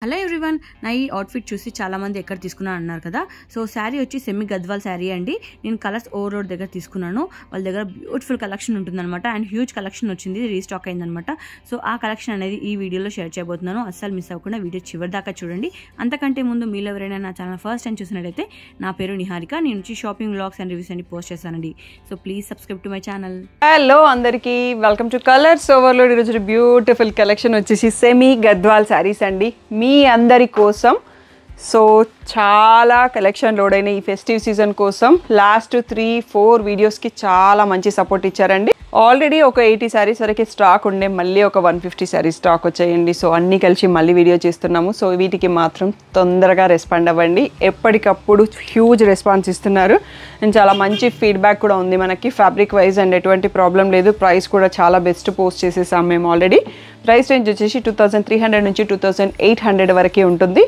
Hello everyone, నా ఈ outfit చూసి చాలా మంది ఎక్కడ తీసుకున్నా అన్నారు కదా. సో శారీ వచ్చి సెమీ గద్వాల్ శారీ అండి. నేను కలర్స్ ఓవర్ రోడ్ దగ్గర తీసుకున్నాను. వాళ్ళ దగ్గర బ్యూటిఫుల్ కలెక్షన్ ఉంటుందన్నమాట అండ్ హ్యూజ్ కలెక్షన్ వచ్చింది, రీస్టాక్ అయిందనమాట. సో ఆ కలెక్షన్ అనేది ఈ వీడియోలో షేర్ చేయబోతున్నాను. అస్సలు మిస్ అవ్వకుండా వీడియో చివరి దాకా చూడండి. అంతకంటే ముందు మీలో ఎవరైనా నా ఛానల్ ఫస్ట్ టైం చూసినట్టయితే నా పేరు నిహారిక. నేను వచ్చి షాపింగ్ వ్లాగ్స్ అండ్ రివ్యూస్ అన్ని పోస్ట్ చేస్తానండి. So please subscribe to my channel. Hello అందరికీ, వెల్కమ్ టు కలర్స్ ఓవర్లోడ్. ఈరోజు బ్యూటిఫుల్ కలెక్షన్ వచ్చేసి సెమీ గద్వాల్ శారీస్ అండి మీ అందరి కోసం. సో చాలా కలెక్షన్ లోడ్ అయిన ఈ ఫెస్టివ్ సీజన్ కోసం లాస్ట్ 3-4 వీడియోస్కి చాలా మంచి సపోర్ట్ ఇచ్చారండి. ఆల్రెడీ ఒక 80 శారీస్ వరకు స్టాక్ ఉండే, మళ్ళీ ఒక 150 శారీస్ స్టాక్ వచ్చాయండి. సో అన్నీ కలిసి మళ్ళీ వీడియో చేస్తున్నాము. సో వీటికి మాత్రం తొందరగా రెస్పాండ్ అవ్వండి. ఎప్పటికప్పుడు హ్యూజ్ రెస్పాన్స్ ఇస్తున్నారు అండ్ చాలా మంచి ఫీడ్బ్యాక్ కూడా ఉంది మనకి. ఫ్యాబ్రిక్ వైజ్ అండ్ ఎటువంటి ప్రాబ్లం లేదు. ప్రైస్ కూడా చాలా బెస్ట్ పోస్ట్ చేసేసాం మేము ఆల్రెడీ. ప్రైస్ రేంజ్ వచ్చేసి 2300 నుంచి 2800 వరకే ఉంటుంది.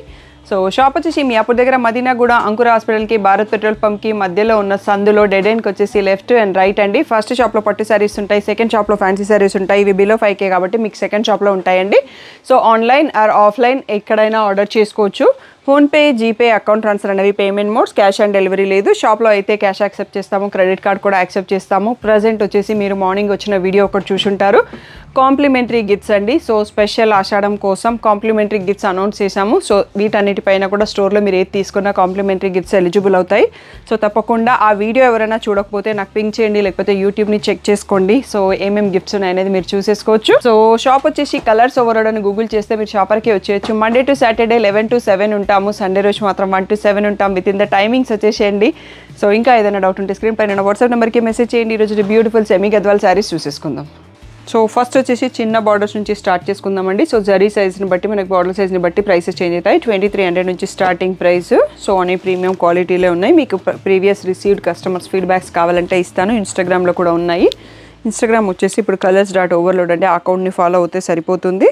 సో షాప్ వచ్చేసి మీ అప్పుడు దగ్గర మదీనాగూడ అంకుర హాస్పిటల్కి భారత్ పెట్రోల్ పంప్కి మధ్యలో ఉన్న సందులో డెడ్ ఎండ్కి వచ్చేసి లెఫ్ట్ అండ్ రైట్ అండి. ఫస్ట్ షాప్లో పట్టు శారీస్ ఉంటాయి, సెకండ్ షాప్లో ఫ్యాన్సీ శారీస్ ఉంటాయి. ఇవి బిలో 5K కాబట్టి మీకు సెకండ్ షాప్లో ఉంటాయండి. సో ఆన్లైన్ ఆర్ ఆఫ్లైన్ ఎక్కడైనా ఆర్డర్ చేసుకోవచ్చు. ఫోన్పే, జీపే, అకౌంట్ ట్రాన్స్ఫర్ అనేవి payment modes. Cash on delivery లేదు. షాప్లో అయితే క్యాష్ యాక్సెప్ట్ చేస్తాము, క్రెడిట్ కార్డ్ కూడా యాక్సెప్ట్ చేస్తాము. ప్రజెంట్ వచ్చేసి మీరు మార్నింగ్ వచ్చిన వీడియో ఒకటి చూసుంటారు, కాంప్లిమెంటరీ గిఫ్ట్స్ అండి. సో స్పెషల్ ఆషాఢం కోసం కాంప్లిమెంటరీ గిఫ్ట్స్ అనౌన్స్ చేశాము. సో వీటన్నిటిపైన కూడా స్టోర్లో మీరు ఏది తీసుకున్నా కాంప్లిమెంటరీ గిఫ్ట్స్ ఎలిజిబుల్ అవుతాయి. సో తప్పకుండా ఆ వీడియో ఎవరైనా చూడకపోతే నాకు పింక్ చేయండి, లేకపోతే యూట్యూబ్ని చెక్ చేసుకోండి. సో ఏమేమి గిఫ్ట్స్ ఉన్నాయనేది మీరు చూసేసుకోవచ్చు. సో షాప్ వచ్చేసి కలర్స్ ఓవర్లోడ్ అని గూగుల్ చేస్తే మీరు షాపర్కి వచ్చేయచ్చు. మండే టు సాటర్డే 11 to 7 ఉంటాము. సండే రోజు మాత్రం 1 to 7 ఉంటాం. విత్ ఇన్ ద టైమింగ్స్ వచ్చేసేయండి. సో ఇంకా ఏదైనా డౌట్ ఉంటే స్క్రీన్ పైన వాట్సాప్ నెంబర్కి మెసేజ్ చేయండి. ఈరోజు బ్యూటిఫుల్ సెమీ గద్వాల్ శారీస్ చూసేసుకుందాం. సో ఫస్ట్ వచ్చేసి చిన్న బార్డర్స్ నుంచి స్టార్ట్ చేసుకుందామండి. సో జరీ సైజ్ని బట్టి మనకి బార్డర్ సైజ్ని బట్టి ప్రైసెస్ చేంజ్ అవుతాయి. 2300 నుంచి స్టార్టింగ్ ప్రైస్. సో అన్ని ప్రీమియం క్వాలిటీలో ఉన్నాయి. మీకు ప్రీవియస్ రిసీవ్డ్ కస్టమర్స్ ఫీడ్బ్యాక్స్ కావాలంటే ఇస్తాను. ఇన్స్టాగ్రామ్లో కూడా ఉన్నాయి. ఇన్స్టాగ్రామ్ వచ్చేసి ఇప్పుడు colors.overload అంటే అకౌంట్ని ఫాలో అవుతే సరిపోతుంది.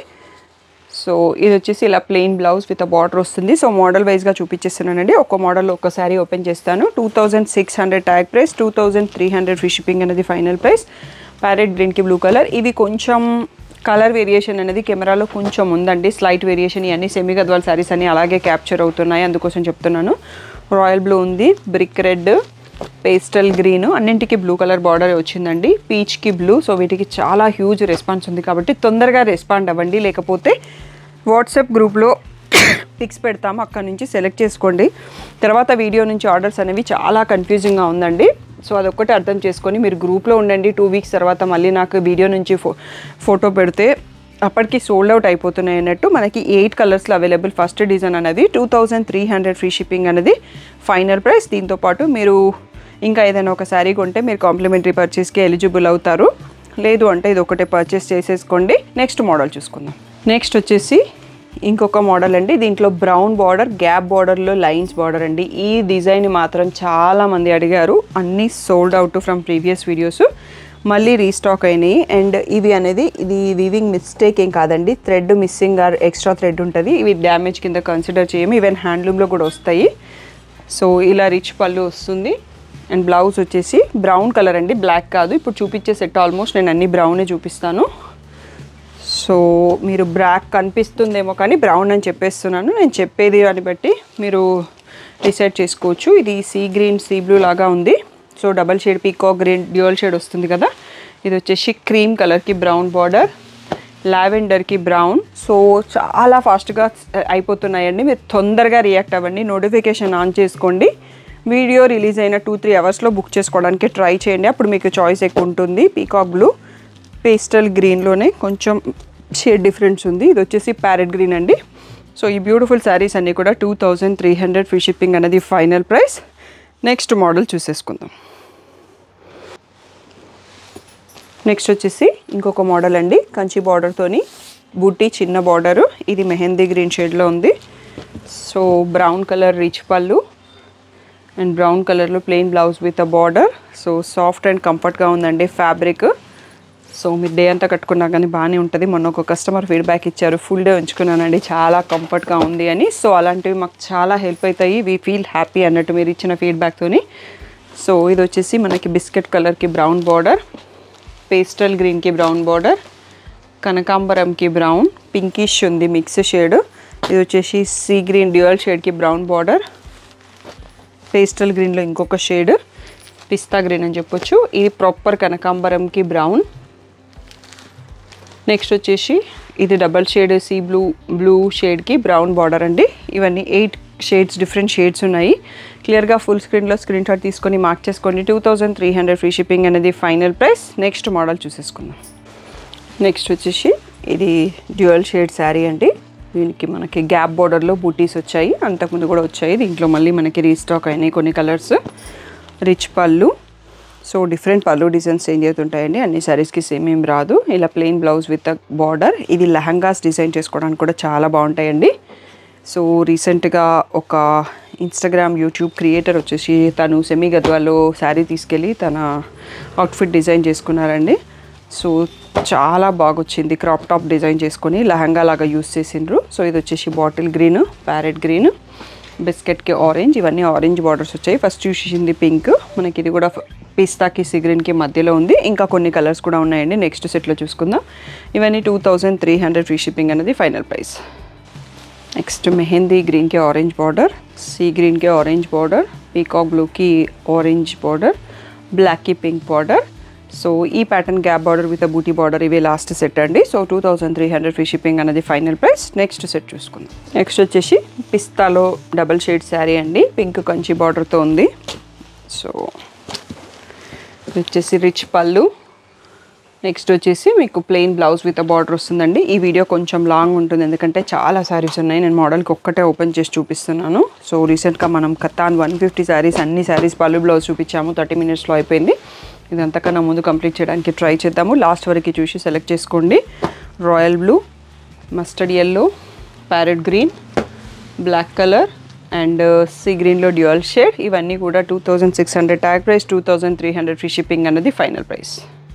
సో ఇది వచ్చేసి ఇలా ప్లెయిన్ బ్లౌజ్ విత్ బార్డర్ వస్తుంది. సో మోడల్ వైజ్గా చూపించేస్తున్నానండి. ఒక మోడల్ ఒక శారీ ఓపెన్ చేస్తాను. 2600 ట్యాగ్ ప్రైస్, 2300 ఫ్రీ షిప్పింగ్ అనేది ఫైనల్ ప్రైస్. ప్యారెట్ గ్రీన్కి బ్లూ కలర్. ఇవి కొంచెం కలర్ వేరియేషన్ అనేది కెమెరాలో కొంచెం ఉందండి, స్లైట్ వేరియేషన్. ఇవన్నీ సెమీ గద్వాల్ శారీస్ అన్నీ అలాగే క్యాప్చర్ అవుతున్నాయి, అందుకోసం చెప్తున్నాను. రాయల్ బ్లూ ఉంది, బ్రిక్ రెడ్, పేస్టల్ గ్రీన్, అన్నింటికి బ్లూ కలర్ బార్డర్ వచ్చిందండి. పీచ్కి బ్లూ. సో వీటికి చాలా హ్యూజ్ రెస్పాన్స్ ఉంది కాబట్టి తొందరగా రెస్పాండ్ అవ్వండి. లేకపోతే వాట్సాప్ గ్రూప్లో పిక్స్ పెడతాము, అక్కడ నుంచి సెలెక్ట్ చేసుకోండి. తర్వాత వీడియో నుంచి ఆర్డర్స్ అనేవి చాలా కన్ఫ్యూజింగ్గా ఉందండి. సో అదొక్కటి అర్థం చేసుకొని మీరు గ్రూప్లో ఉండండి. 2 weeks తర్వాత మళ్ళీ నాకు వీడియో నుంచి ఫోటో పెడితే అప్పటికి సోల్డ్ అవుట్ అయిపోతున్నాయి అన్నట్టు. మనకి 8 కలర్స్లో అవైలబుల్. ఫస్ట్ డిజైన్ అనేది 2300 ఫ్రీ షిప్పింగ్ అనేది ఫైనల్ ప్రైస్. దీంతోపాటు మీరు ఇంకా ఏదైనా ఒక శారీ కొంటే మీరు కాంప్లిమెంటరీ పర్చేస్కి ఎలిజిబుల్ అవుతారు. లేదు అంటే ఇది ఒకటే పర్చేస్ చేసేసుకోండి. నెక్స్ట్ మోడల్ చూసుకుందాం. నెక్స్ట్ వచ్చేసి ఇంకొక మోడల్ అండి. దీంట్లో బ్రౌన్ బార్డర్, గ్యాప్ బార్డర్లో లైన్స్ బార్డర్ అండి. ఈ డిజైన్ మాత్రం చాలామంది అడిగారు. అన్నీ sold out from previous videos, మళ్ళీ రీస్టాక్ అయినాయి. అండ్ ఇవి అనేది ఇది వీవింగ్ మిస్టేక్ ఏం కాదండి, thread missing are extra thread ఉంటుంది. ఇవి డ్యామేజ్ కింద కన్సిడర్ చేయము. ఈవెన్ హ్యాండ్లూమ్లో కూడా వస్తాయి. సో ఇలా రిచ్ పళ్ళు వస్తుంది. అండ్ బ్లౌజ్ వచ్చేసి బ్రౌన్ కలర్ అండి, బ్లాక్ కాదు. ఇప్పుడు చూపించే సెట్ ఆల్మోస్ట్ నేను అన్ని బ్రౌనే చూపిస్తాను. సో మీరు బ్లాక్ కనిపిస్తుందేమో కానీ బ్రౌన్ అని చెప్పేస్తున్నాను. నేను చెప్పేది దాన్ని బట్టి మీరు డిసైడ్ చేసుకోవచ్చు. ఇది సీ గ్రీన్, సీ బ్లూ లాగా ఉంది. So double shade peacock green dual shade వస్తుంది కదా. ఇది వచ్చేసి క్రీమ్ కలర్కి బ్రౌన్ బార్డర్, లావెండర్కి బ్రౌన్. సో చాలా ఫాస్ట్గా అయిపోతున్నాయండి. మీరు తొందరగా రియాక్ట్ అవ్వండి. నోటిఫికేషన్ ఆన్ చేసుకోండి. వీడియో రిలీజ్ అయిన 2-3 అవర్స్లో బుక్ చేసుకోవడానికి ట్రై చేయండి. అప్పుడు మీకు చాయిస్ ఎక్కువ ఉంటుంది. పీకాక్ బ్లూ, పేస్టల్ గ్రీన్లోనే కొంచెం షేడ్ డిఫరెన్స్ ఉంది. ఇది వచ్చేసి ప్యారెట్ గ్రీన్ అండి. సో ఈ బ్యూటిఫుల్ శారీస్ అన్నీ కూడా 2300 ఫ్రీ షిప్పింగ్ అనేది ఫైనల్ ప్రైస్. నెక్స్ట్ మోడల్ చూసేసుకుందాం. నెక్స్ట్ వచ్చేసి ఇంకొక మోడల్ అండి. కంచి బార్డర్తోని బూటీ చిన్న బార్డరు. ఇది మెహందీ గ్రీన్ షేడ్లో ఉంది. సో బ్రౌన్ కలర్ రిచ్ పళ్ళు అండ్ బ్రౌన్ కలర్లో plain blouse with a border. So soft and కంఫర్ట్గా ఉందండి ఫ్యాబ్రిక్. సో మీరు డే అంతా కట్టుకున్నా కానీ బాగానే ఉంటుంది. మొన్న ఒక కస్టమర్ ఫీడ్బ్యాక్ ఇచ్చారు, ఫుల్ డే ఉంచుకున్నానండి, చాలా కంఫర్ట్గా ఉంది అని. సో అలాంటివి మాకు చాలా హెల్ప్ అవుతాయి. వీ ఫీల్ హ్యాపీ అన్నట్టు మీరు ఇచ్చిన ఫీడ్బ్యాక్తోని. సో ఇది వచ్చేసి మనకి బిస్కెట్ కలర్కి బ్రౌన్ బార్డర్, పేస్టల్ గ్రీన్కి బ్రౌన్ బార్డర్, కనకాంబరంకి బ్రౌన్, పింకిష్ ఉంది మిక్స్ షేడ్, ఇది వచ్చేసి సీ గ్రీన్ డ్యూయల్ షేడ్కి బ్రౌన్ బార్డర్, పేస్టల్ గ్రీన్లో ఇంకొక షేడ్ పిస్తా గ్రీన్ అని చెప్పొచ్చు. ఇది ప్రాపర్ కనకాంబరంకి బ్రౌన్. నెక్స్ట్ వచ్చేసి ఇది డబల్ షేడ్ సీ బ్లూ షేడ్కి బ్రౌన్ బార్డర్ అండి. ఇవన్నీ 8 షేడ్స్ డిఫరెంట్ షేడ్స్ ఉన్నాయి. క్లియర్గా ఫుల్ స్క్రీన్లో స్క్రీన్ షాట్ తీసుకొని మార్క్ చేసుకోండి. 2300 ఫ్రీ షిప్పింగ్ అనేది ఫైనల్ ప్రైస్. నెక్స్ట్ మోడల్ చూసేసుకుందాం. నెక్స్ట్ వచ్చేసి ఇది డ్యూయల్ షేడ్ శారీ అండి. దీనికి మనకి గ్యాప్ బార్డర్లో బూటీస్ వచ్చాయి, అంతకుముందు కూడా వచ్చాయి. దీంట్లో మళ్ళీ మనకి రీస్టాక్ అయినాయి కొన్ని కలర్స్. రిచ్ పళ్ళు, సో డిఫరెంట్ పళ్ళు డిజైన్స్ చేంజ్ అవుతుంటాయండి. అన్ని శారీస్కి సేమ్ ఏం రాదు. ఇలా ప్లెయిన్ బ్లౌజ్ విత్ బార్డర్. ఇది లెహంగాస్ డిజైన్ చేసుకోవడానికి కూడా చాలా బాగుంటాయండి. సో రీసెంట్గా ఒక ఇన్స్టాగ్రామ్ యూట్యూబ్ క్రియేటర్ వచ్చేసి తను సెమీ గద్వాల్లో శారీ తీసుకెళ్ళి తన అవుట్ఫిట్ డిజైన్ చేసుకున్నారండి. సో చాలా బాగా వచ్చింది. క్రాప్ టాప్ డిజైన్ చేసుకొని లెహంగా లాగా యూస్ చేసిండ్రు. సో ఇది వచ్చేసి బాటిల్ గ్రీన్, ప్యారెట్ గ్రీన్, బిస్కెట్కి ఆరెంజ్, ఇవన్నీ ఆరెంజ్ బార్డర్స్ వచ్చాయి. ఫస్ట్ చూసింది పింక్, మనకి ఇది కూడా పిస్తాకి సీ గ్రీన్కి మధ్యలో ఉంది. ఇంకా కొన్ని కలర్స్ కూడా ఉన్నాయండి. నెక్స్ట్ సెట్లో చూసుకుందాం. ఇవన్నీ 2300 ఫ్రీ షిప్పింగ్ అనేది ఫైనల్ ప్రైస్. నెక్స్ట్ మెహందీ గ్రీన్కి ఆరెంజ్ బార్డర్, సీ గ్రీన్కి ఆరెంజ్ బార్డర్, పీకాక్ బ్లూకి ఆరెంజ్ బార్డర్, బ్లాక్కి పింక్ బార్డర్. సో ఈ pattern gap border with buti border ఇవే లాస్ట్ సెట్ అండి. సో 2300 ఫ్రీ షిప్పింగ్ అనేది ఫైనల్ ప్రైస్. నెక్స్ట్ సెట్ చూసుకుందాం. నెక్స్ట్ వచ్చేసి పిస్తాలో డబల్ షేడ్ శారీ అండి. పింక్ కంచి బార్డర్తో ఉంది. సో ఇది వచ్చేసి రిచ్ పళ్ళు. నెక్స్ట్ వచ్చేసి మీకు ప్లెయిన్ బ్లౌజ్ విత్ బార్డర్ వస్తుందండి. ఈ వీడియో కొంచెం లాంగ్ ఉంటుంది ఎందుకంటే చాలా శారీస్ ఉన్నాయి. నేను మోడల్కి ఒక్కటే ఓపెన్ చేసి చూపిస్తున్నాను. సో రీసెంట్గా మనం కతాన్ 150 శారీస్, అన్ని శారీస్ పళ్ళు బ్లౌజ్ చూపించాము. 30 మినిట్స్లో అయిపోయింది. ఇది అంతకన్నా ముందు కంప్లీట్ చేయడానికి ట్రై చేద్దాము. లాస్ట్ వరకు చూసి సెలెక్ట్ చేసుకోండి. Royal blue, mustard yellow, parrot green, black colour and sea గ్రీన్లో డ్యూయల్ షేడ్. ఇవన్నీ కూడా 2600 ట్యాగ్ ప్రైస్. 2300 ఫ్రీ షిప్పింగ్ అనేది ఫైనల్ ప్రైస్.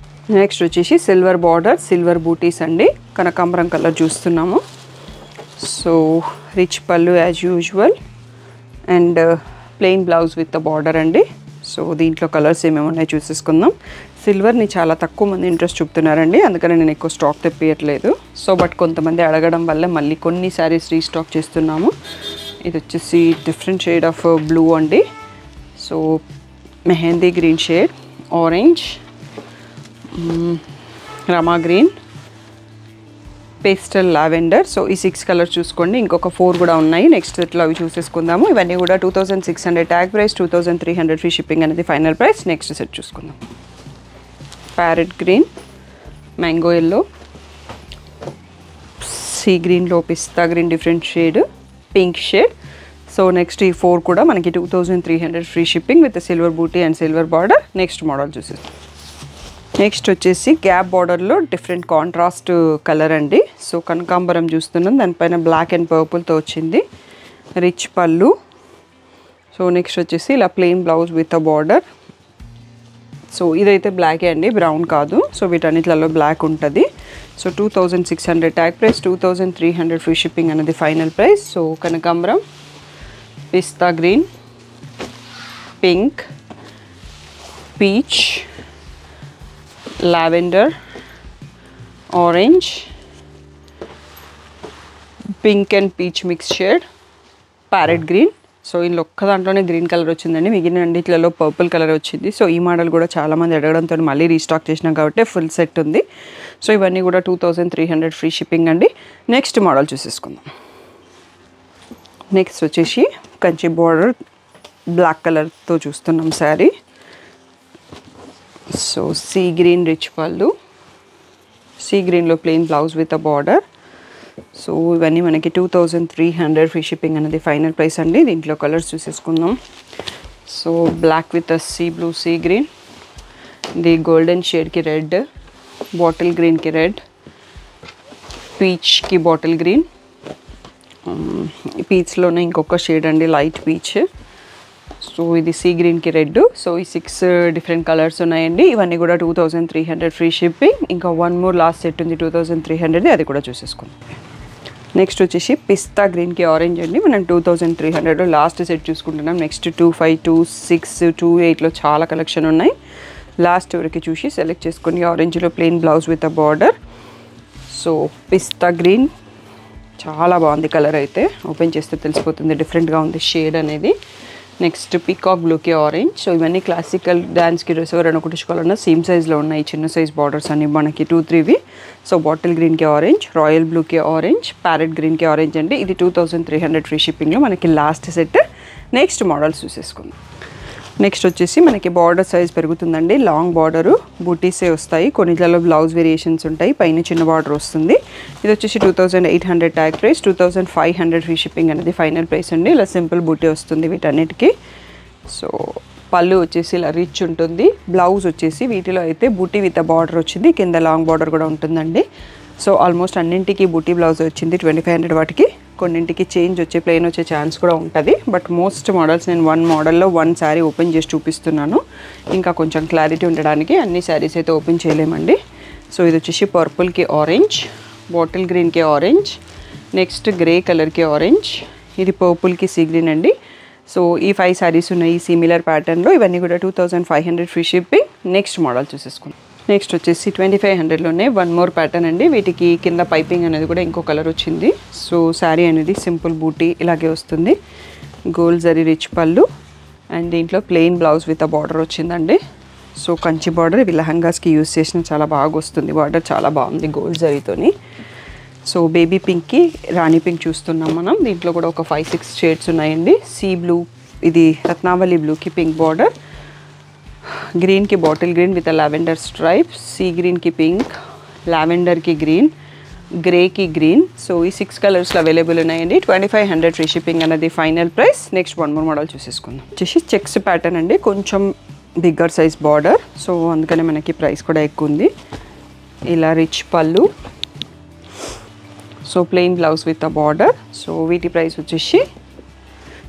నెక్స్ట్ వచ్చేసి సిల్వర్ బార్డర్, సిల్వర్ బూటీస్ అండి. కనకాంబరం కలర్ చూస్తున్నాము. So rich pallu as usual and plain blouse with border అండి. సో దీంట్లో కలర్స్ ఏమేమి ఉన్నాయో చూసేసుకుందాం. సిల్వర్ని చాలా తక్కువ మంది ఇంట్రెస్ట్ చూపుతున్నారండి, అందుకని నేను ఎక్కువ స్టాక్ తెప్పియట్లేదు. సో బట్ కొంతమంది అడగడం వల్ల మళ్ళీ కొన్ని శారీస్ రీస్టాక్ చేస్తున్నాము. ఇది వచ్చేసి డిఫరెంట్ షేడ్ ఆఫ్ బ్లూ అండి. So mehndi green shade, orange, Rama green, pastel lavender. So ఈ 6 కలర్స్ చూసుకోండి. ఇంకొక 4 కూడా ఉన్నాయి. నెక్స్ట్ ఇట్లా అవి చూసేసుకుందాము. ఇవన్నీ కూడా 2600 ట్యాగ్ ప్రైస్. 2300 ఫ్రీ షిప్పింగ్ అనేది ఫైనల్ ప్రైస్. నెక్స్ట్ సెట్ చూసుకుందాం. Parrot green, mango yellow, sea గ్రీన్లో పిస్తా green different shade, pink shade. So next ఈ 4 కూడా మనకి 2300 free shipping with silver buti and silver border. Next model చూసేస్తాం. నెక్స్ట్ వచ్చేసి గ్యాప్ బార్డర్లో డిఫరెంట్ కాంట్రాస్ట్ కలర్ అండి. సో కనకాంబరం చూస్తున్నాం, దానిపైన బ్లాక్ అండ్ పర్పుల్తో వచ్చింది. రిచ్ పళ్ళు. సో నెక్స్ట్ వచ్చేసి ఇలా plain blouse with a border. So ఇదైతే బ్లాకే అండి, బ్రౌన్ కాదు. సో వీటన్నిటిలో బ్లాక్ ఉంటుంది. So 2600 tag price. 2300 free shipping అనేది ఫైనల్ ప్రైస్. సో కనకాంబరం, పిస్తా green, pink, peach, lavender, orange, pink and peach mix shade, parrot green. So ఇందులో ఒక్క దాంట్లోనే గ్రీన్ కలర్ వచ్చిందండి, మిగిలిన అన్నిటిలో పర్పుల్ కలర్ వచ్చింది. సో ఈ మోడల్ కూడా చాలామంది అడగడంతో మళ్ళీ రీస్టాక్ చేసినాం కాబట్టి ఫుల్ సెట్ ఉంది. సో ఇవన్నీ కూడా 2300 ఫ్రీ షిప్పింగ్ అండి. నెక్స్ట్ మోడల్ చూసేసుకుందాం. నెక్స్ట్ వచ్చేసి కంచి బార్డర్ బ్లాక్ కలర్తో చూస్తున్నాం sari. So sea green rich పళ్ళు, సీ గ్రీన్లో plain blouse with a border. So ఇవన్నీ మనకి 2300 ఫ్రీ షిప్పింగ్ అనేది ఫైనల్ ప్రైస్ అండి. దీంట్లో కలర్స్ చూసేసుకుందాం. So black with sea blue, sea green, the golden షేడ్కి రెడ్, బాటిల్ గ్రీన్కి రెడ్, పీచ్కి బాటిల్ గ్రీన్, పీచ్లోనే ఇంకొక షేడ్ అండి లైట్ పీచ్. సో ఇది సీ గ్రీన్కి రెడ్. సో ఈ 6 డిఫరెంట్ కలర్స్ ఉన్నాయండి. ఇవన్నీ కూడా 2300 ఫ్రీ షిప్పింగ్. ఇంకా 1 మోర్ లాస్ట్ సెట్ ఉంది 2300, అది కూడా చూసేసుకుందాం. నెక్స్ట్ వచ్చేసి పిస్తా గ్రీన్కి ఆరెంజ్ అండి. మనం 2300 లాస్ట్ సెట్ చూసుకుంటున్నాం. నెక్స్ట్ 25, 26, 28లో చాలా కలెక్షన్ ఉన్నాయి. లాస్ట్ వరకు చూసి సెలెక్ట్ చేసుకొని ఆరెంజ్లో plain blouse with a border. So పిస్తా గ్రీన్ చాలా బాగుంది కలర్ అయితే, ఓపెన్ చేస్తే తెలిసిపోతుంది డిఫరెంట్గా ఉంది షేడ్ అనేది. నెక్స్ట్ పీకాక్ బ్లూకి ఆరెంజ్. సో ఇవన్నీ క్లాసికల్ డాన్స్కి డ్రెస్ ఎవరైనా కుట్టించుకోవాలన్నా సేమ్ సైజ్లో ఉన్నాయి, చిన్న సైజ్ బార్డర్స్ అన్ని మనకి 2-3వి. సో బాటిల్ గ్రీన్కి ఆరెంజ్, రాయల్ బ్లూకి ఆరెంజ్, ప్యారెట్ గ్రీన్కి ఆరెంజ్ అండి. ఇది 2300 ఫ్రీ షిప్పింగ్లో మనకి లాస్ట్ సెట్. నెక్స్ట్ మోడల్స్ చూసేసుకుందాం. నెక్స్ట్ వచ్చేసి మనకి బార్డర్ సైజ్ పెరుగుతుందండి, లాంగ్ బార్డరు, బూటీసే వస్తాయి, కొన్నిట్లలో బ్లౌజ్ వేరియేషన్స్ ఉంటాయి, పైన చిన్న బార్డర్ వస్తుంది. ఇది వచ్చేసి 2800 ట్యాగ్ ప్రైస్, 2500 ఫ్రీ షిప్పింగ్ అనేది ఫైనల్ ప్రైస్ అండి. ఇలా సింపుల్ బూటీ వస్తుంది వీటన్నిటికీ. సో పళ్ళు వచ్చేసి ఇలా రిచ్ ఉంటుంది, బ్లౌజ్ వచ్చేసి వీటిలో అయితే బూటీ విత్ బార్డర్ వచ్చింది, కింద లాంగ్ బార్డర్ కూడా ఉంటుందండి. సో ఆల్మోస్ట్ అన్నింటికి బూటీ బ్లౌజ్ వచ్చింది 2500 వాటికి. కొన్నింటికి చేంజ్ వచ్చే ప్లెయిన్ వచ్చే ఛాన్స్ కూడా ఉంటుంది. బట్ మోస్ట్ మోడల్స్ నేను 1 మోడల్లో 1 శారీ ఓపెన్ చేసి చూపిస్తున్నాను, ఇంకా కొంచెం క్లారిటీ ఉండడానికి. అన్ని శారీస్ అయితే ఓపెన్ చేయలేమండి. సో ఇది వచ్చేసి పర్పుల్కి ఆరెంజ్, బాటిల్ గ్రీన్కి ఆరెంజ్, నెక్స్ట్ గ్రే కలర్కి ఆరెంజ్, ఇది పర్పుల్కి సీ గ్రీన్ అండి. సో ఈ 5 శారీస్ ఉన్నాయి సిమిలర్ ప్యాటర్న్లో, ఇవన్నీ కూడా 2500 ఫ్రీ షిప్పింగ్. నెక్స్ట్ మోడల్ చూసేసుకుందాం. నెక్స్ట్ వచ్చేసి 2500లోనే 1 మోర్ ప్యాటర్న్ అండి. వీటికి కింద పైపింగ్ అనేది కూడా ఇంకో కలర్ వచ్చింది. సో శారీ అనేది సింపుల్ బూటీ ఇలాగే వస్తుంది, గోల్డ్ జరీ రిచ్ పళ్ళు, అండ్ దీంట్లో ప్లెయిన్ బ్లౌజ్ విత్ బార్డర్ వచ్చిందండి. సో కంచి బార్డర్, ఇవి లెహంగాస్కి యూస్ చేసిన చాలా బాగా వస్తుంది, బార్డర్ చాలా బాగుంది గోల్డ్ జరీతోని. సో బేబీ పింక్కి రాణి పింక్ చూస్తున్నాం మనం. దీంట్లో కూడా ఒక 5-6 షేడ్స్ ఉన్నాయండి. సీ బ్లూ, ఇది రత్నావళి బ్లూకి పింక్ బార్డర్, గ్రీన్కి bottle green with lavender stripe, sea గ్రీన్కి పింక్, లావెండర్కి గ్రీన్, గ్రేకి గ్రీన్. సో ఈ 6 కలర్స్లో అవైలబుల్ ఉన్నాయండి. 2500 ఫ్రీ షిప్పింగ్ అనేది final price. Next 1 more model చూసేసుకుందాం. వచ్చేసి చెక్స్ ప్యాటర్న్ అండి, కొంచెం బిగ్గర్ సైజ్ బార్డర్, సో అందుకనే మనకి ప్రైస్ కూడా ఎక్కువ ఉంది. ఇలా రిచ్ పళ్ళు, so plain blouse with border. So వీటి ప్రైస్ వచ్చేసి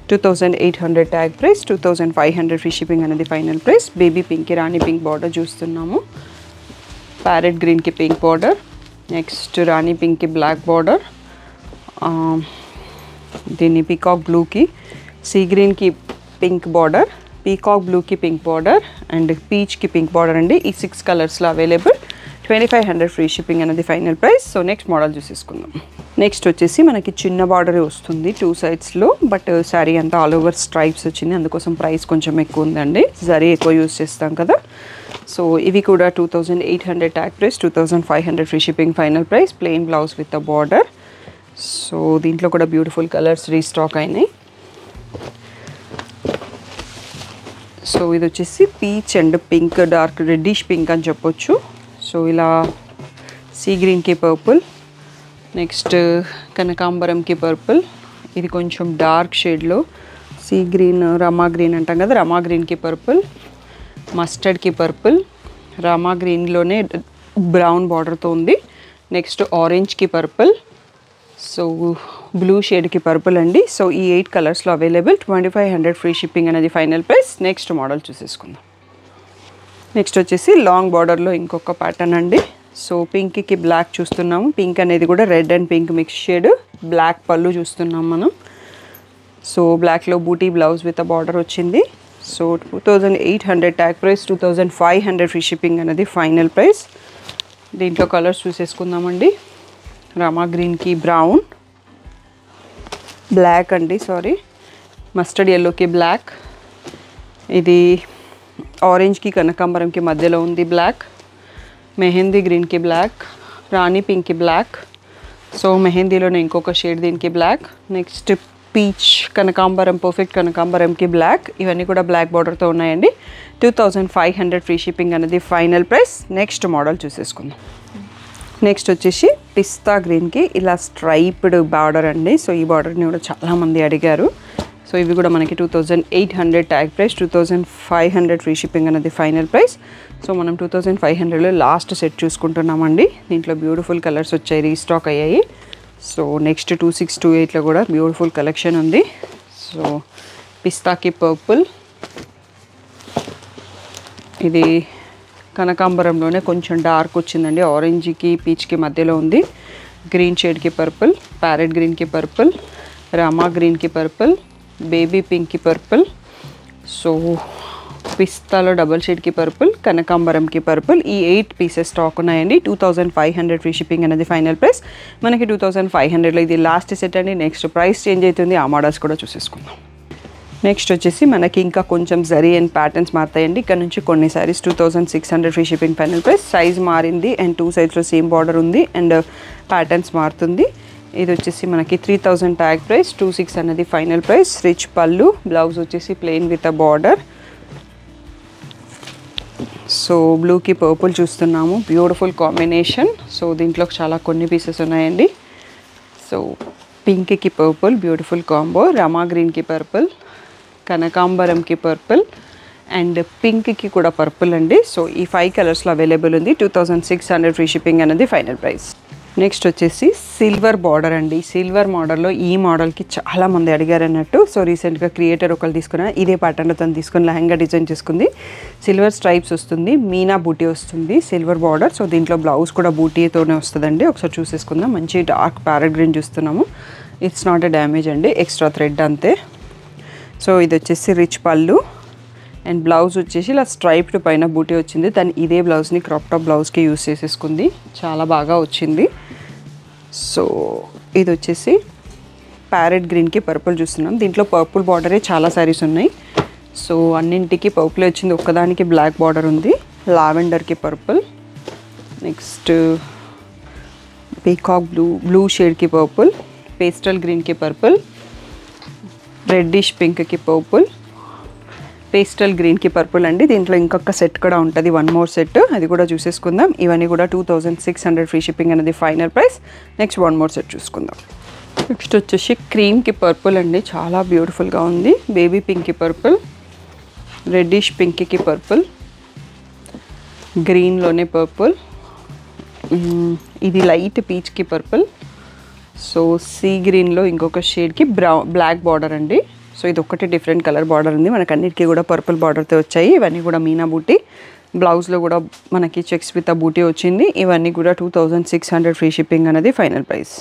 2800 ట్యాగ్ ప్రైస్, 2500 ఫ్రీ షిప్పింగ్ అనేది ఫైనల్ ప్రైస్. బేబీ పింక్కి రాణి పింక్ బార్డర్ చూస్తున్నాము, ప్యారెట్ గ్రీన్కి పింక్ బార్డర్, నెక్స్ట్ రాణి పింక్కి బ్లాక్ బార్డర్, దీన్ని పీకాక్ బ్లూకి సీ గ్రీన్కి పింక్ బార్డర్, పీకాక్ బ్లూకి పింక్ బార్డర్, అండ్ పీచ్కి పింక్ బార్డర్ అండి. ఈ 6 కలర్స్లో అవైలబుల్. 2500 ఫ్రీ షిప్పింగ్ అనేది final price. So next model చూసేసుకుందాం. నెక్స్ట్ వచ్చేసి మనకి చిన్న బార్డరే వస్తుంది 2 సైడ్స్లో, బట్ శారీ అంతా ఆల్ ఓవర్ స్ట్రైప్స్ వచ్చింది, అందుకోసం ప్రైస్ కొంచెం ఎక్కువ ఉందండి, జరీ ఎక్కువ యూస్ చేస్తాం కదా. సో ఇవి కూడా 2800 tag price, 2500 free shipping final price. Plain blouse with border. So దీంట్లో కూడా బ్యూటిఫుల్ కలర్స్ రీస్టాక్ అయినాయి. సో ఇది వచ్చేసి peach and pink, dark reddish pink అని చెప్పొచ్చు. సో ఇలా సీ గ్రీన్కి పర్పుల్, నెక్స్ట్ కనకాంబరంకి పర్పుల్, ఇది కొంచెం డార్క్ షేడ్లో సీ గ్రీన్, రమా గ్రీన్ అంటాం కదా, రమా గ్రీన్కి పర్పుల్, మస్టర్డ్కి పర్పుల్, రమా గ్రీన్లోనే బ్రౌన్ బార్డర్తో ఉంది. నెక్స్ట్ ఆరెంజ్కి పర్పుల్, సో బ్లూ షేడ్కి పర్పుల్ అండి. సో ఈ 8 కలర్స్లో అవైలబుల్. 2500 ఫ్రీ షిప్పింగ్ అనేది ఫైనల్ ప్రైస్. నెక్స్ట్ మోడల్ చూసేసుకుందాం. నెక్స్ట్ వచ్చేసి లాంగ్ బార్డర్లో ఇంకొక ప్యాటర్న్ అండి. సో పింక్కి బ్లాక్ చూస్తున్నాము, పింక్ అనేది కూడా red and pink mix shade, black pallu చూస్తున్నాం మనం. సో బ్లాక్లో బూటీ బ్లౌజ్ విత్ బార్డర్ వచ్చింది. So 2800 tag price, 2500 free shipping అనేది ఫైనల్ ప్రైస్. దీంట్లో కలర్స్ చూసేసుకుందామండి. రామా గ్రీన్కి బ్రౌన్, బ్లాక్ అండి, సారీ మస్టర్డ్ ఎల్లోకి బ్లాక్, ఇది ఆరెంజ్కి కనకాంబరంకి మధ్యలో ఉంది బ్లాక్, మెహందీ గ్రీన్కి బ్లాక్, రాణి పింక్కి బ్లాక్, సో మెహందీలోనే ఇంకొక షేడ్ దీనికి బ్లాక్, నెక్స్ట్ పీచ్ కనకాంబరం, పర్ఫెక్ట్ కనకాంబరంకి బ్లాక్, ఇవన్నీ కూడా బ్లాక్ బార్డర్తో ఉన్నాయండి. 2500 ఫ్రీ షిప్పింగ్ అనేది ఫైనల్ ప్రైస్. నెక్స్ట్ మోడల్ చూసేసుకుందాం. నెక్స్ట్ వచ్చేసి పిస్తా గ్రీన్కి ఇలా స్ట్రైప్డ్ బార్డర్ అండి. సో ఈ బార్డర్ని కూడా చాలామంది అడిగారు. సో ఇవి కూడా మనకి 2800 ట్యాగ్ ప్రైస్, 2500 ఫ్రీ షిప్పింగ్ అనేది ఫైనల్ ప్రైస్. సో మనం 2500లో లాస్ట్ సెట్ చూసుకుంటున్నామండి. దీంట్లో బ్యూటిఫుల్ కలర్స్ వచ్చాయి, రీస్టాక్ అయ్యాయి. సో నెక్స్ట్ 2628లో కూడా బ్యూటిఫుల్ కలెక్షన్ ఉంది. సో పిస్తాకి పర్పుల్, ఇది కనకాంబరంలోనే కొంచెం డార్క్ వచ్చిందండి, ఆరెంజ్కి పీచ్కి మధ్యలో ఉంది, గ్రీన్ షేడ్కి పర్పుల్, ప్యారెట్ గ్రీన్కి పర్పుల్, రామా గ్రీన్కి పర్పుల్, బేబీ పింక్కి పర్పుల్, సో పిస్తాలో డబుల్ షేడ్కి పర్పుల్, కనకాంబరంకి పర్పుల్. ఈ 8 పీసెస్ స్టాక్ ఉన్నాయండి. 2500 ఫ్రీ షిప్పింగ్ అనేది ఫైనల్ ప్రైస్. మనకి 2500లో ఇది లాస్ట్ సెట్ అండి. నెక్స్ట్ ప్రైస్ చేంజ్ అవుతుంది, ఆ మోడల్స్ కూడా చూసేసుకుందాం. నెక్స్ట్ వచ్చేసి మనకి ఇంకా కొంచెం జరీ అండ్ ప్యాటర్న్స్ మారుతాయండి. ఇక్కడ నుంచి కొన్ని saris 2600 free shipping final price. Size మారింది అండ్ 2 సైడ్స్లో సేమ్ బార్డర్ ఉంది అండ్ ప్యాటర్న్స్ మారుతుంది. ఇది వచ్చేసి మనకి 3000 ట్యాగ్ ప్రైస్, 26 అనేది ఫైనల్ ప్రైస్. రిచ్ పళ్ళు, బ్లౌజ్ వచ్చేసి plain with a border. So బ్లూకి పర్పుల్ చూస్తున్నాము, బ్యూటిఫుల్ కాంబినేషన్. సో దీంట్లో చాలా కొన్ని పీసెస్ ఉన్నాయండి. సో పింక్కి పర్పుల్ బ్యూటిఫుల్ కాంబో, రమా గ్రీన్కి పర్పుల్, కనకాంబరంకి పర్పుల్ అండ్ పింక్కి కూడా పర్పుల్ అండి. సో ఈ 5 కలర్స్లో అవైలబుల్ ఉంది. 2600 ఫ్రీ షిప్పింగ్ అనేది ఫైనల్ ప్రైస్. నెక్స్ట్ వచ్చేసి సిల్వర్ బార్డర్ అండి. సిల్వర్ మోడల్లో ఈ మోడల్కి చాలామంది అడిగారు అన్నట్టు. సో రీసెంట్గా క్రియేటర్ ఒకరు తీసుకున్న ఇదే ప్యాటర్న్లో తను తీసుకుని లెహంగా డిజైన్ చేసుకుంది. సిల్వర్ స్ట్రైప్స్ వస్తుంది, మీనా బూటీ వస్తుంది, సిల్వర్ బార్డర్. సో దీంట్లో బ్లౌజ్ కూడా బూటీతోనే వస్తుందండి. ఒకసారి చూసేసుకుందాం. మంచి డార్క్ ప్యారెట్ గ్రీన్ చూస్తున్నాము. ఇట్స్ నాట్ ఎ డ్యామేజ్ అండి, ఎక్స్ట్రా థ్రెడ్ అంతే. సో ఇది వచ్చేసి రిచ్ పళ్ళు అండ్ బ్లౌజ్ వచ్చేసి ఇలా స్ట్రైప్డ్ పైన బూటీ వచ్చింది. దాన్ని ఇదే బ్లౌజ్ని క్రాప్ టాప్ బ్లౌజ్కి యూస్ చేసేసుకుంది, చాలా బాగా వచ్చింది. సో ఇది వచ్చేసి ప్యారెట్ గ్రీన్కి పర్పుల్ చూస్తున్నాం. దీంట్లో పర్పుల్ బార్డరే చాలా సారీస్ ఉన్నాయి. సో అన్నింటికి పర్పుల్ వచ్చింది, ఒక్కదానికి బ్లాక్ బార్డర్ ఉంది. లావెండర్కి పర్పుల్, నెక్స్ట్ పీకాక్ బ్లూ షేడ్కి పర్పుల్, పేస్టల్ గ్రీన్కి పర్పుల్, రెడ్డిష్ పింక్కి పర్పుల్, పేస్టల్ గ్రీన్కి పర్పుల్ అండి. దీంట్లో ఇంకొక సెట్ కూడా ఉంటుంది, 1 మోర్ సెట్, అది కూడా చూసేసుకుందాం. ఇవన్నీ కూడా 2600 ఫ్రీ షిప్పింగ్ అనేది final price. Next 1 more set చూసుకుందాం. నెక్స్ట్ వచ్చేసి క్రీమ్కి పర్పుల్ అండి, చాలా బ్యూటిఫుల్గా ఉంది. బేబీ పింక్కి పర్పుల్, రెడ్డిష్ పింక్కి పర్పుల్, గ్రీన్లోనే పర్పుల్, ఇది లైట్ పీచ్కి పర్పుల్. సో సీ గ్రీన్లో ఇంకొక షేడ్కి బ్లాక్ బార్డర్ అండి. సో ఇది ఒక్కటి డిఫరెంట్ కలర్ బార్డర్ ఉంది. మనకు అన్నిటికీ కూడా పర్పుల్ బార్డర్తో వచ్చాయి. ఇవన్నీ కూడా మీనా బూటీ, బ్లౌజ్లో కూడా మనకి చెక్స్ విత్ ఆ బూటీ వచ్చింది. ఇవన్నీ కూడా 2600 ఫ్రీ షిప్పింగ్ అనేది ఫైనల్ ప్రైస్.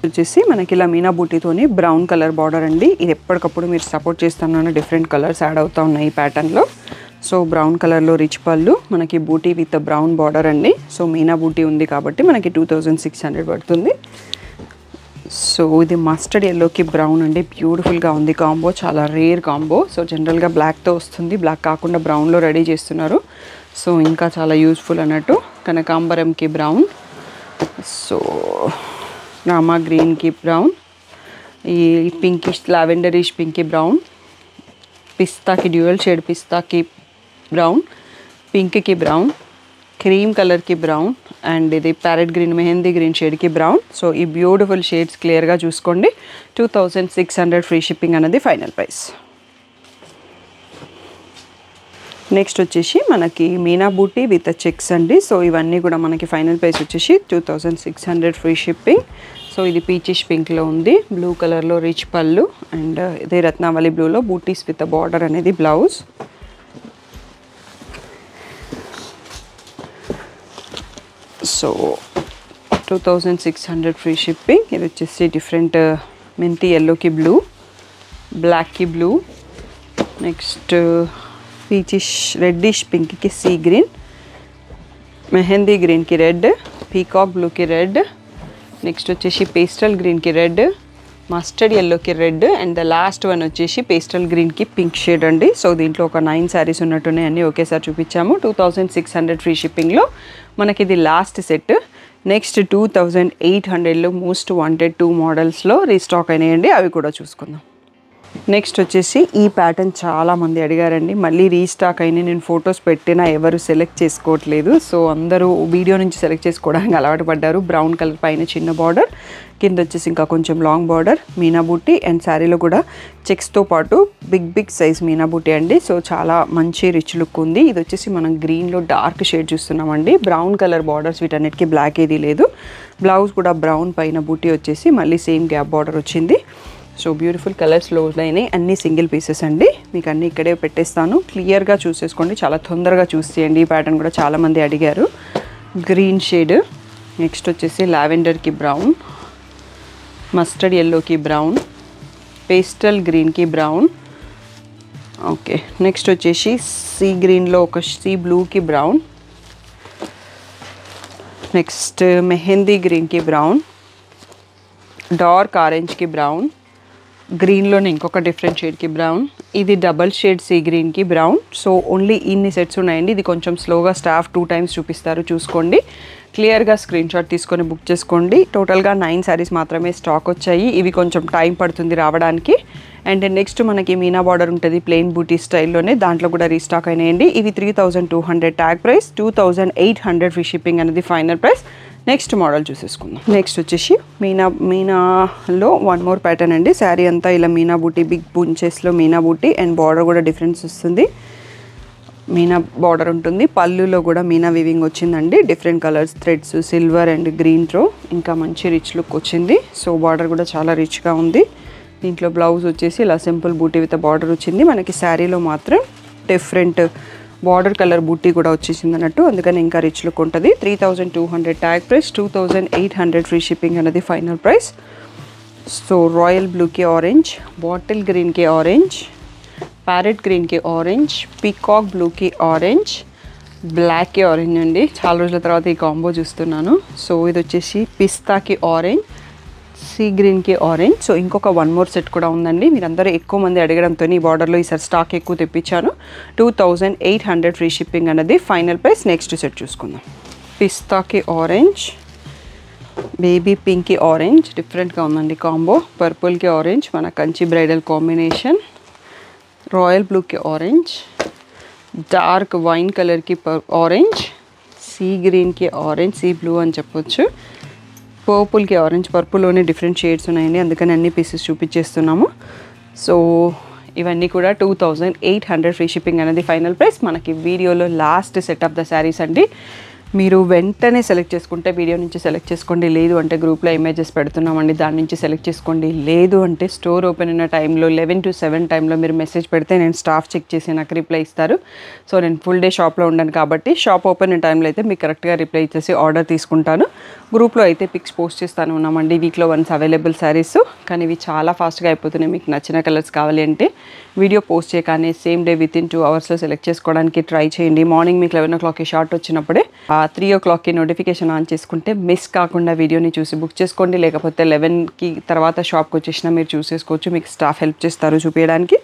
వచ్చేసి మనకి ఇలా మీనా బూటీతోని బ్రౌన్ కలర్ బార్డర్ అండి. ఇది ఎప్పటికప్పుడు మీరు సపోర్ట్ చేస్తున్నాను, డిఫరెంట్ కలర్స్ యాడ్ అవుతూ ఉన్నాయి ఈ ప్యాటర్న్లో. సో బ్రౌన్ కలర్లో రిచ్ పళ్ళు, మనకి బూటీ విత్ బ్రౌన్ బార్డర్ అండి. సో మీనా బూటీ ఉంది కాబట్టి మనకి 2600 పడుతుంది. సో ఇది మస్టర్డ్ ఎల్లోకి బ్రౌన్ అండి, బ్యూటిఫుల్గా ఉంది కాంబో, చాలా రేర్ కాంబో. సో జనరల్గా బ్లాక్తో వస్తుంది, బ్లాక్ కాకుండా బ్రౌన్లో రెడీ చేస్తున్నారు. సో ఇంకా చాలా యూస్ఫుల్ అన్నట్టు. కనకాంబరంకి బ్రౌన్, సో రామా గ్రీన్కి బ్రౌన్, ఈ పింకిష్ లావెండరిష్ పింక్కి బ్రౌన్, పిస్తాకి డ్యూయల్ షేడ్ పిస్తాకి బ్రౌన్, పింక్కి బ్రౌన్, క్రీమ్ కలర్కి బ్రౌన్ అండ్ ఇది ప్యారెట్ గ్రీన్ మెహందీ గ్రీన్ షేడ్కి బ్రౌన్. సో ఈ బ్యూటిఫుల్ షేడ్స్ క్లియర్గా చూసుకోండి. 2600 ఫ్రీ షిప్పింగ్ అనేది ఫైనల్ ప్రైస్. నెక్స్ట్ వచ్చేసి మనకి మీనా బూటీ విత్ చెక్స్ అండి. సో ఇవన్నీ కూడా మనకి ఫైనల్ ప్రైస్ వచ్చేసి 2600 ఫ్రీ షిప్పింగ్. సో ఇది పీచిష్ పింక్లో ఉంది, బ్లూ కలర్లో రిచ్ పళ్ళు అండ్ ఇదే రత్నావళి బ్లూలో బూటీస్ విత్ బార్డర్ అనేది బ్లౌజ్. So 2600 free shipping. ఇది వచ్చేసి డిఫరెంట్ మెంతి ఎల్లోకి బ్లూ, బ్లాక్కి బ్లూ, నెక్స్ట్ పీచిష్ రెడ్డిష్ పింక్కి సీ గ్రీన్, మెహందీ గ్రీన్కి రెడ్, పీకాక్ బ్లూకి రెడ్, నెక్స్ట్ వచ్చేసి పేస్టల్ గ్రీన్కి రెడ్, మస్టర్డ్ ఎల్లోకి red and the last one వచ్చేసి పేస్టల్ గ్రీన్కి పింక్ షేడ్ అండి. సో దీంట్లో ఒక 9 శారీస్ ఉన్నట్టున్నాయి, అన్నీ ఒకేసారి చూపించాము. 2600 ఫ్రీ షిప్పింగ్లో మనకి ఇది లాస్ట్ సెట్. నెక్స్ట్ 2800లో మోస్ట్ వాంటెడ్ 2 మోడల్స్లో రీస్టాక్ అయినాయండి, అవి కూడా చూసుకుందాం. నెక్స్ట్ వచ్చేసి ఈ ప్యాటర్న్ చాలామంది అడిగారండి, మళ్ళీ రీస్టాక్ అయినా నేను ఫొటోస్ పెట్టినా ఎవరు సెలెక్ట్ చేసుకోవట్లేదు. సో అందరూ వీడియో నుంచి సెలెక్ట్ చేసుకోవడానికి అలవాటు పడ్డారు. బ్రౌన్ కలర్ పైన చిన్న బార్డర్, కింద వచ్చేసి ఇంకా కొంచెం లాంగ్ బార్డర్, మీనా బూటీ అండ్ శారీలో కూడా చెక్స్తో పాటు బిగ్ సైజ్ మీనా బూటీ అండి. సో చాలా మంచి రిచ్ లుక్ ఉంది. ఇది వచ్చేసి మనం గ్రీన్లో డార్క్ షేడ్ చూస్తున్నామండి. బ్రౌన్ కలర్ బార్డర్స్, వీటన్నిటికీ బ్లాక్ ఏది లేదు. బ్లౌజ్ కూడా బ్రౌన్ పైన బూటీ వచ్చేసి మళ్ళీ సేమ్ గ్యాప్ బార్డర్ వచ్చింది. సో బ్యూటిఫుల్ కలర్స్లో అయినాయి, అన్ని సింగిల్ పీసెస్ అండి. మీకు అన్నీ ఇక్కడే పెట్టేస్తాను, క్లియర్గా చూసేసుకోండి, చాలా తొందరగా చూసేయండి. ఈ ప్యాటర్న్ కూడా చాలామంది అడిగారు. గ్రీన్ షేడ్, నెక్స్ట్ వచ్చేసి లావెండర్కి బ్రౌన్, మస్టర్డ్ ఎల్లోకి బ్రౌన్, పేస్టల్ గ్రీన్కి బ్రౌన్, ఓకే, నెక్స్ట్ వచ్చేసి సీ గ్రీన్లో ఒక సీ బ్లూకి బ్రౌన్, నెక్స్ట్ మెహందీ గ్రీన్కి బ్రౌన్, డార్క్ ఆరెంజ్కి బ్రౌన్, గ్రీన్లోనే ఇంకొక డిఫరెంట్ షేడ్కి బ్రౌన్, ఇది డబల్ షేడ్ సీ గ్రీన్కి బ్రౌన్. సో ఓన్లీ ఇన్ని సెట్స్ ఉన్నాయండి. ఇది కొంచెం స్లోగా స్టాఫ్ 2 times చూపిస్తారు, చూసుకోండి. క్లియర్గా స్క్రీన్ షాట్ తీసుకొని బుక్ చేసుకోండి. టోటల్గా 9 sarees మాత్రమే స్టాక్ వచ్చాయి. ఇవి కొంచెం టైం పడుతుంది రావడానికి. అండ్ నెక్స్ట్ మనకి మీనా బార్డర్ ఉంటుంది ప్లెయిన్ బూటీ స్టైల్లోనే, దాంట్లో కూడా రీస్టాక్ అయినాయండి. ఇవి 3200 ట్యాగ్ ప్రైస్, 2800 ఫ్రీ షిప్పింగ్ అనేది ఫైనల్ ప్రైస్. నెక్స్ట్ మోడల్ చూసేసుకుందాం. నెక్స్ట్ వచ్చేసి మీనాలో 1 more ప్యాటర్న్ అండి. శారీ అంతా ఇలా మీనా బూటీ, బిగ్ bunchesలో మీనా బూటీ అండ్ బార్డర్ కూడా డిఫరెన్స్ వస్తుంది. మీనా బార్డర్ ఉంటుంది, పళ్ళులో కూడా మీనా వివింగ్ వచ్చిందండి. Different colours threads, silver and green throw, ఇంకా మంచి రిచ్ లుక్ వచ్చింది. సో బార్డర్ కూడా చాలా రిచ్గా ఉంది. దీంట్లో బ్లౌజ్ వచ్చేసి ఇలా సింపుల్ బూటీ విత్ బార్డర్ వచ్చింది. మనకి శారీలో మాత్రం డిఫరెంట్ బార్డర్ కలర్ బూటీ కూడా వచ్చేసింది అన్నట్టు, అందుకని ఇంకా రిచ్ లుక్ ఉంటుంది. 3200 ట్యాగ్ ప్రైస్, 2800 ఫ్రీ షిప్పింగ్ అనేది ఫైనల్ ప్రైస్. సో రాయల్ బ్లూకి ఆరెంజ్, బాటిల్ గ్రీన్కి ఆరెంజ్, ప్యారెట్ గ్రీన్కి ఆరెంజ్, పీకాక్ బ్లూకి ఆరెంజ్, బ్లాక్కి ఆరెంజ్ అండి. చాలా రోజుల తర్వాత ఈ కాంబో చూస్తున్నాను. సో ఇది వచ్చేసి పిస్తాకి ఆరెంజ్, సీ గ్రీన్కి ఆరెంజ్. సో ఇంకొక 1 more సెట్ కూడా ఉందండి. మీరందరూ ఎక్కువ మంది అడగడంతో ఈ బార్డర్లో ఈసారి స్టాక్ ఎక్కువ తెప్పించాను. 2800 ఫ్రీ షిప్పింగ్ అనేది ఫైనల్ ప్రైస్. నెక్స్ట్ సెట్ చూసుకుందాం. పిస్తాకి ఆరెంజ్, బేబీ పింక్కి ఆరెంజ్, డిఫరెంట్గా ఉందండి కాంబో. పర్పుల్కి ఆరెంజ్, మన కంచి బ్రైడల్ కాంబినేషన్. రాయల్ బ్లూకి ఆరెంజ్, డార్క్ వైన్ కలర్కి ఆరెంజ్, సీ గ్రీన్కి ఆరెంజ్, సీ బ్లూ అని చెప్పొచ్చు. పర్పుల్కి ఆరెంజ్, పర్పుల్లోనే డిఫరెంట్ షేడ్స్ ఉన్నాయండి, అందుకని అన్ని పీసెస్ చూపించేస్తున్నాము. సో ఇవన్నీ కూడా 2800 ఫ్రీ షిప్పింగ్ అనేది ఫైనల్ ప్రైస్. మనకి వీడియోలో last set of the saris అండి. మీరు వెంటనే సెలెక్ట్ చేసుకుంటే వీడియో నుంచి సెలెక్ట్ చేసుకోండి, లేదు అంటే గ్రూప్లో ఇమేజెస్ పెడుతున్నామండి, దాని నుంచి సెలెక్ట్ చేసుకోండి. లేదు అంటే స్టోర్ ఓపెన్ అయిన టైంలో 11 to 7 టైంలో మీరు మెసేజ్ పెడితే నేను స్టాఫ్ చెక్ చేసి నాకు రిప్లై ఇస్తారు. సో నేను ఫుల్ డే షాప్లో ఉండను కాబట్టి షాప్ ఓపెన్ అయిన టైంలో అయితే మీకు కరెక్ట్గా రిప్లై ఇచ్చేసి ఆర్డర్ తీసుకుంటాను. గ్రూప్లో అయితే పిక్స్ పోస్ట్ చేస్తాను ఉన్నామండి వీక్లో వన్స్ అవైలబుల్ శారీస్, కానీ ఇవి చాలా ఫాస్ట్గా అయిపోతున్నాయి. మీకు నచ్చిన కలర్స్ కావాలి అంటే వీడియో పోస్ట్ చేయగానే same day within 2 hours select చేసుకోవడానికి ట్రై చేయండి. మార్నింగ్ మీకు 11 o'clock షార్ట్ వచ్చినప్పుడే 3 o'clock నోటిఫికేషన్ ఆన్ చేసుకుంటే మిస్ కాకుండా వీడియోని చూసి బుక్ చేసుకోండి. లేకపోతే 11 తర్వాత షాప్కి వచ్చేసినా మీరు చూసేసుకోవచ్చు, మీకు స్టాఫ్ హెల్ప్ చేస్తారు చూపించడానికి.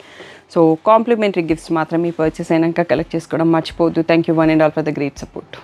సో కాంప్లిమెంటరీ గిఫ్ట్స్ మాత్రం మీ పర్చేస్ అయినాక కలెక్ట్ చేసుకోవడం మర్చిపోవద్దు. Thank you one and all for the great support.